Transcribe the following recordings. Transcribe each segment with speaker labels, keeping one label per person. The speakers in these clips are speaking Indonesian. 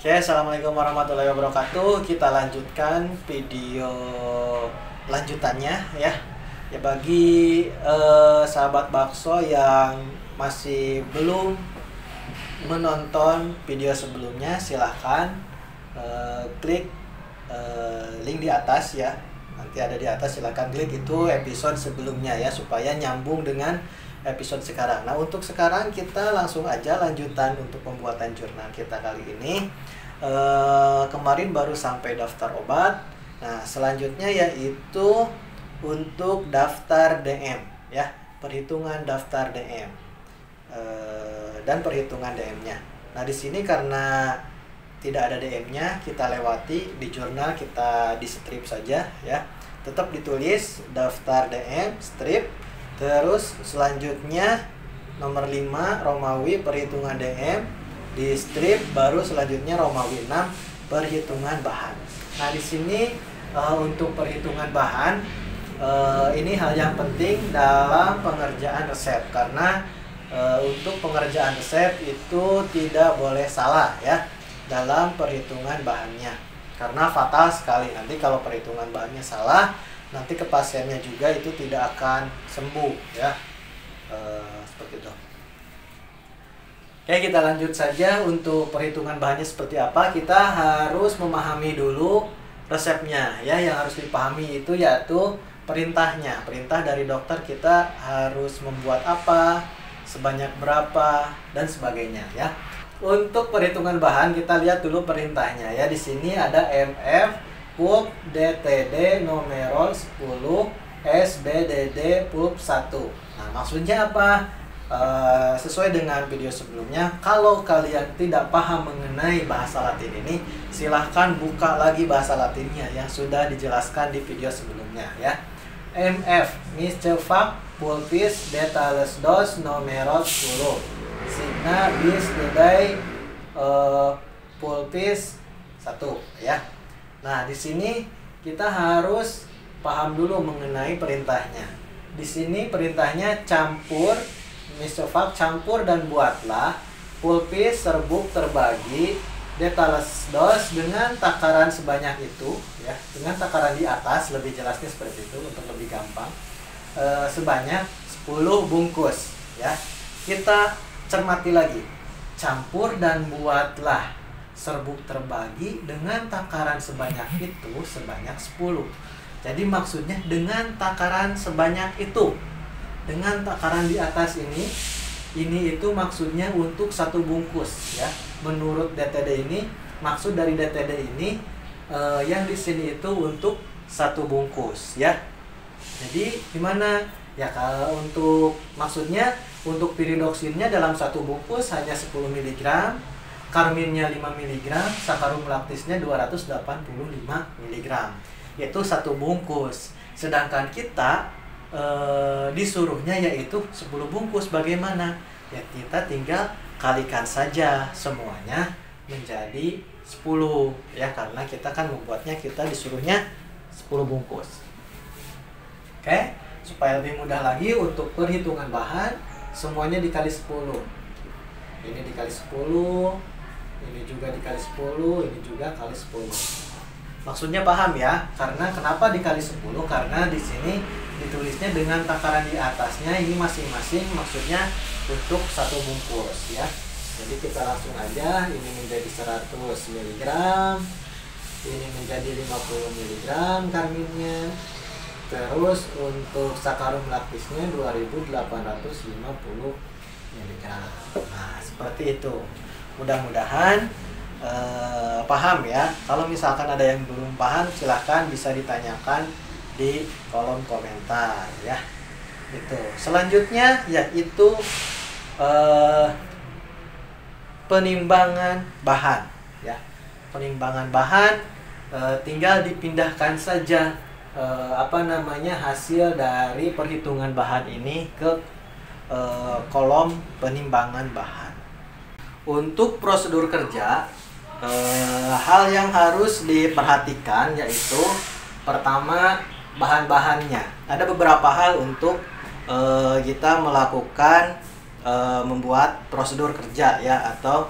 Speaker 1: Oke, assalamualaikum warahmatullahi wabarakatuh. Kita lanjutkan video lanjutannya ya. Ya bagi sahabat bakso yang masih belum menonton video sebelumnya, silahkan klik link di atas ya. Nanti ada di atas, silahkan klik itu episode sebelumnya ya, supaya nyambung dengan episode sekarang. Nah, untuk sekarang kita langsung aja lanjutan untuk pembuatan jurnal kita kali ini. Kemarin baru sampai daftar obat. Nah, selanjutnya yaitu untuk daftar DM ya, perhitungan daftar DM dan perhitungan DM-nya. Nah, di sini karena tidak ada DM-nya, kita lewati di jurnal, kita di strip saja ya. Tetap ditulis daftar DM strip. Terus selanjutnya nomor 5 Romawi perhitungan DM di strip, baru selanjutnya Romawi 6 perhitungan bahan. Nah, di sini untuk perhitungan bahan ini hal yang penting dalam pengerjaan resep, karena untuk pengerjaan resep itu tidak boleh salah ya dalam perhitungan bahannya, karena fatal sekali nanti kalau perhitungan bahannya salah. Nanti ke pasiennya juga itu tidak akan sembuh ya, seperti itu. Oke, kita lanjut saja. Untuk perhitungan bahannya seperti apa, kita harus memahami dulu resepnya ya. Yang harus dipahami itu yaitu perintahnya. Perintah dari dokter, kita harus membuat apa, sebanyak berapa, dan sebagainya ya. Untuk perhitungan bahan kita lihat dulu perintahnya ya. Di sini ada MF pulp DTD nomerol 10 SBDD pulp 1. Nah, maksudnya apa? Sesuai dengan video sebelumnya, kalau kalian tidak paham mengenai bahasa Latin ini, silahkan buka lagi bahasa Latinnya ya, sudah dijelaskan di video sebelumnya ya. MF miscevac pulpis detales dos nomerol 10 signa bis dedai pulpis 1 ya. Nah, di sini kita harus paham dulu mengenai perintahnya. Di sini perintahnya campur, miscevac campur dan buatlah, pulpis serbuk terbagi, detales dos dengan takaran sebanyak itu ya, dengan takaran di atas, lebih jelasnya seperti itu untuk lebih gampang. Sebanyak 10 bungkus ya. Kita cermati lagi. Campur dan buatlah, serbuk terbagi dengan takaran sebanyak itu, sebanyak 10. Jadi maksudnya dengan takaran sebanyak itu, dengan takaran di atas ini itu maksudnya untuk satu bungkus ya. Menurut DTD ini, maksud dari DTD ini yang di sini itu untuk satu bungkus ya. Jadi gimana ya, kalau untuk maksudnya untuk piridoksinnya dalam satu bungkus hanya 10 mg, karminnya 5 mg, sakarum laktisnya 285 mg. Itu satu bungkus. Sedangkan kita disuruhnya yaitu 10 bungkus. Bagaimana? Ya kita tinggal kalikan saja semuanya menjadi 10 ya, karena kita kan membuatnya, kita disuruhnya 10 bungkus. Oke, supaya lebih mudah lagi untuk perhitungan bahan, semuanya dikali 10. Ini dikali 10, ini juga dikali 10, ini juga kali 10. Maksudnya paham ya? Karena kenapa dikali 10? Karena di sini ditulisnya dengan takaran di atasnya ini masing-masing, maksudnya untuk satu bungkus ya. Jadi kita langsung aja, ini menjadi 100 mg, ini menjadi 50 mg karminnya. Terus untuk sakarum laktisnya 2850 mg. Nah, seperti itu. Mudah-mudahan paham ya. Kalau misalkan ada yang belum paham, silahkan bisa ditanyakan di kolom komentar ya. Itu. Selanjutnya yaitu penimbangan bahan ya. Penimbangan bahan tinggal dipindahkan saja hasil dari perhitungan bahan ini ke kolom penimbangan bahan. Untuk prosedur kerja, hal yang harus diperhatikan yaitu pertama bahan-bahannya. Ada beberapa hal untuk kita melakukan membuat prosedur kerja ya, atau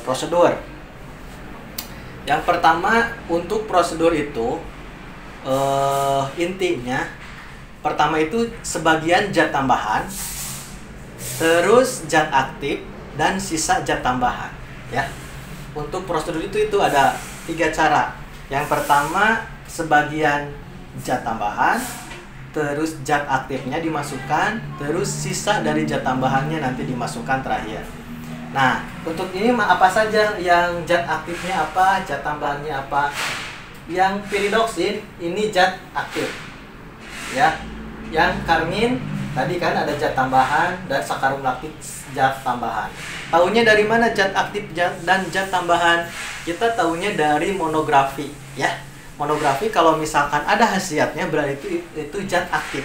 Speaker 1: prosedur. Yang pertama untuk prosedur itu intinya pertama itu sebagian zat tambahan, terus zat aktif dan sisa zat tambahan ya. Untuk prosedur itu ada 3 cara. Yang pertama sebagian zat tambahan, terus zat aktifnya dimasukkan, terus sisa dari zat tambahannya nanti dimasukkan terakhir. Nah, untuk ini apa saja yang zat aktifnya apa, zat tambahannya apa? Yang piridoksin ini zat aktif. Ya. Yang karmin tadi kan ada zat tambahan dan sakarum laktis zat tambahan. Taunya dari mana zat aktif dan zat tambahan? Kita taunya dari monografi, ya. Monografi kalau misalkan ada khasiatnya berarti itu zat aktif.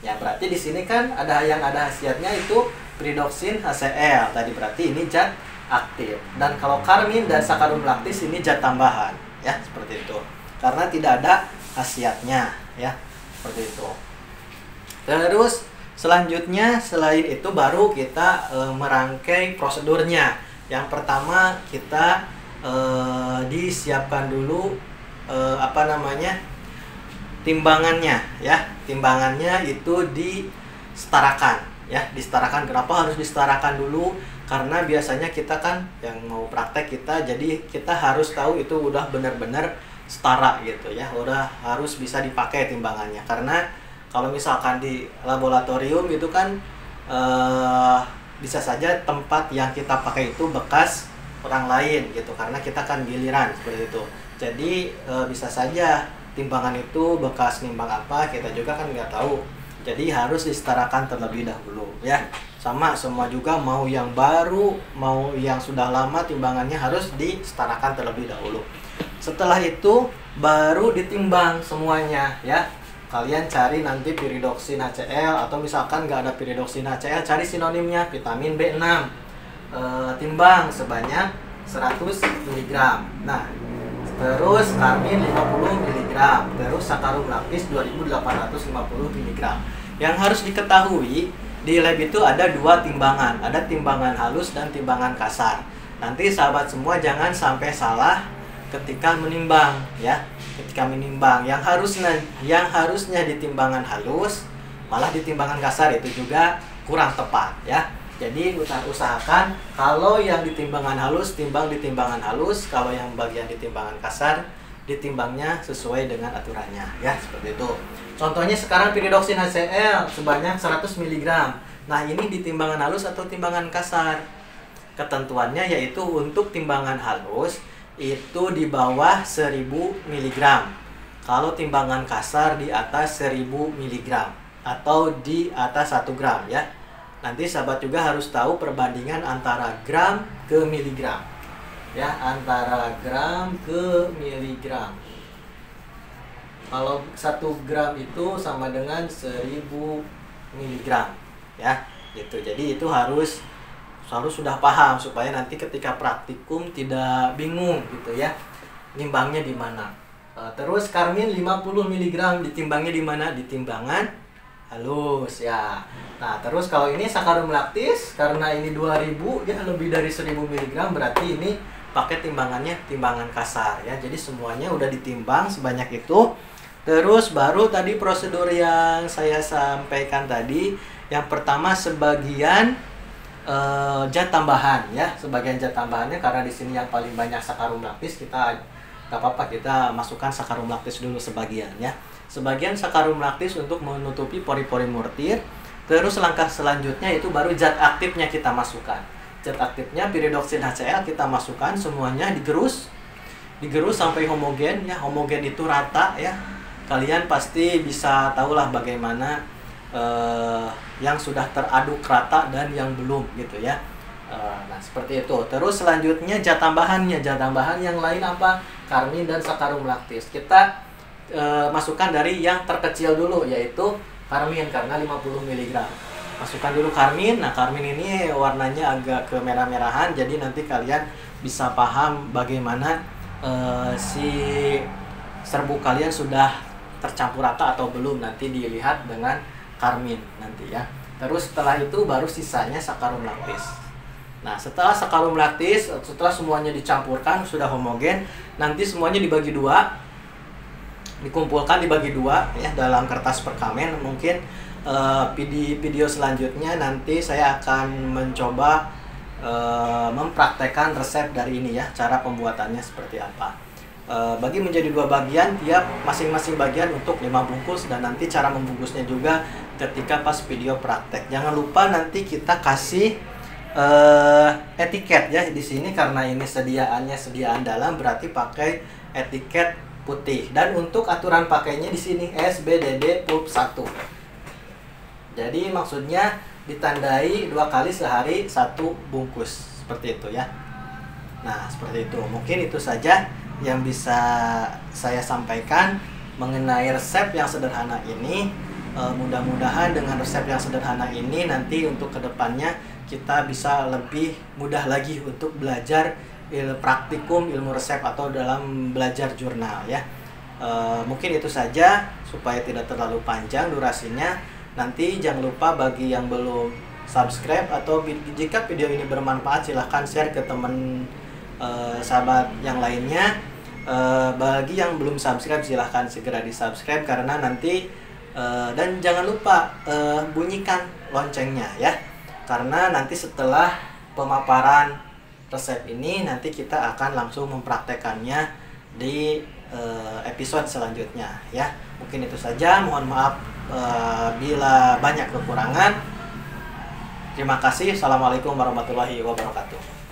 Speaker 1: Ya, berarti di sini kan ada yang ada khasiatnya itu piridoksin HCl. Tadi berarti ini zat aktif. Dan kalau karmin dan sakarum laktis ini zat tambahan, ya, seperti itu. Karena tidak ada khasiatnya, ya. Seperti itu. Terus selanjutnya selain itu baru kita merangkai prosedurnya. Yang pertama kita disiapkan dulu timbangannya, ya. Timbangannya itu disetarakan, ya. Disetarakan. Kenapa harus disetarakan dulu? Karena biasanya kita kan yang mau praktek jadi kita harus tahu itu udah benar-benar setara gitu, ya. Udah harus bisa dipakai timbangannya. Karena kalau misalkan di laboratorium itu kan bisa saja tempat yang kita pakai itu bekas orang lain gitu, karena kita kan giliran seperti itu. Jadi bisa saja timbangan itu bekas nimbang apa, kita juga kan nggak tahu. Jadi harus disetarakan terlebih dahulu, ya. Sama semua juga, mau yang baru mau yang sudah lama, timbangannya harus disetarakan terlebih dahulu. Setelah itu baru ditimbang semuanya, ya. Kalian cari nanti piridoksin HCl, atau misalkan nggak ada piridoksin HCl, cari sinonimnya vitamin B6. Timbang sebanyak 100 mg. Nah, terus karmin 50 mg, terus sakarum laktis 2850 mg. Yang harus diketahui di lab itu ada 2 timbangan, ada timbangan halus dan timbangan kasar. Nanti sahabat semua jangan sampai salah ketika menimbang, ya. Ketika menimbang yang harusnya di timbangan halus malah di timbangan kasar, itu juga kurang tepat, ya. Jadi usahakan kalau yang di timbangan halus timbang di timbangan halus, kalau yang bagian di timbangan kasar ditimbangnya sesuai dengan aturannya, ya, seperti itu. Contohnya sekarang piridoksin HCl sebanyak 100 mg. Nah, ini di timbangan halus atau timbangan kasar? Ketentuannya yaitu untuk timbangan halus itu di bawah 1000 mg. Kalau timbangan kasar di atas 1000 mg atau di atas 1 gram, ya. Nanti sahabat juga harus tahu perbandingan antara gram ke miligram, ya, antara gram ke miligram. Kalau 1 gram itu sama dengan 1000 miligram, ya, gitu. Jadi itu harus sudah paham supaya nanti ketika praktikum tidak bingung gitu, ya, nimbangnya di mana. Terus karmin 50 mg ditimbangnya di mana? Di timbangan halus, ya. Nah, terus kalau ini sakarum laktis karena ini 2000, ya, lebih dari 1000 mg, berarti ini pakai timbangannya timbangan kasar, ya. Jadi semuanya udah ditimbang sebanyak itu. Terus baru tadi prosedur yang saya sampaikan tadi. Yang pertama sebagian zat tambahan, ya, sebagian zat tambahannya, karena di sini yang paling banyak sakarum laktis, kita nggak apa-apa kita masukkan sakarum laktis dulu sebagian, ya. Sebagian sakarum laktis untuk menutupi pori-pori mortir. Terus langkah selanjutnya itu baru zat aktifnya kita masukkan. Zat aktifnya piridoksin HCl kita masukkan semuanya, digerus sampai homogen, ya. Homogen itu rata, ya. Kalian pasti bisa tahulah bagaimana yang sudah teraduk rata dan yang belum, gitu, ya. Nah, seperti itu. Terus selanjutnya zat tambahan yang lain apa? Karmin dan sakarum laktis. Kita masukkan dari yang terkecil dulu, yaitu karmin, karena 50 mg. Masukkan dulu karmin. Nah, karmin ini warnanya agak kemerah-merahan, jadi nanti kalian bisa paham bagaimana si serbuk kalian sudah tercampur rata atau belum, nanti dilihat dengan karmin nanti, ya. Terus setelah itu baru sisanya sakarum laktis. Nah, setelah sekarum laktis, setelah semuanya dicampurkan sudah homogen, nanti semuanya dibagi dua, dikumpulkan dibagi dua ya dalam kertas perkamen. Mungkin video selanjutnya nanti saya akan mencoba mempraktekkan resep dari ini ya, cara pembuatannya seperti apa. Bagi menjadi dua bagian, tiap masing-masing bagian untuk 5 bungkus, dan nanti cara membungkusnya juga ketika pas video praktek. Jangan lupa nanti kita kasih etiket ya di sini, karena ini sediaan dalam, berarti pakai etiket putih. Dan untuk aturan pakainya di sini SBDD Pulp 1. Jadi maksudnya ditandai 2 kali sehari 1 bungkus seperti itu ya. Nah, seperti itu. Mungkin itu saja yang bisa saya sampaikan mengenai resep yang sederhana ini. Mudah-mudahan dengan resep yang sederhana ini nanti untuk kedepannya kita bisa lebih mudah lagi untuk belajar praktikum ilmu resep atau dalam belajar jurnal ya. Mungkin itu saja supaya tidak terlalu panjang durasinya. Nanti jangan lupa bagi yang belum subscribe, atau jika video ini bermanfaat silahkan share ke teman sahabat yang lainnya. Bagi yang belum subscribe silahkan segera di subscribe, karena nanti dan jangan lupa bunyikan loncengnya ya, karena nanti setelah pemaparan resep ini nanti kita akan langsung mempraktekannya di episode selanjutnya ya. Mungkin itu saja, mohon maaf bila banyak kekurangan. Terima kasih. Assalamualaikum warahmatullahi wabarakatuh.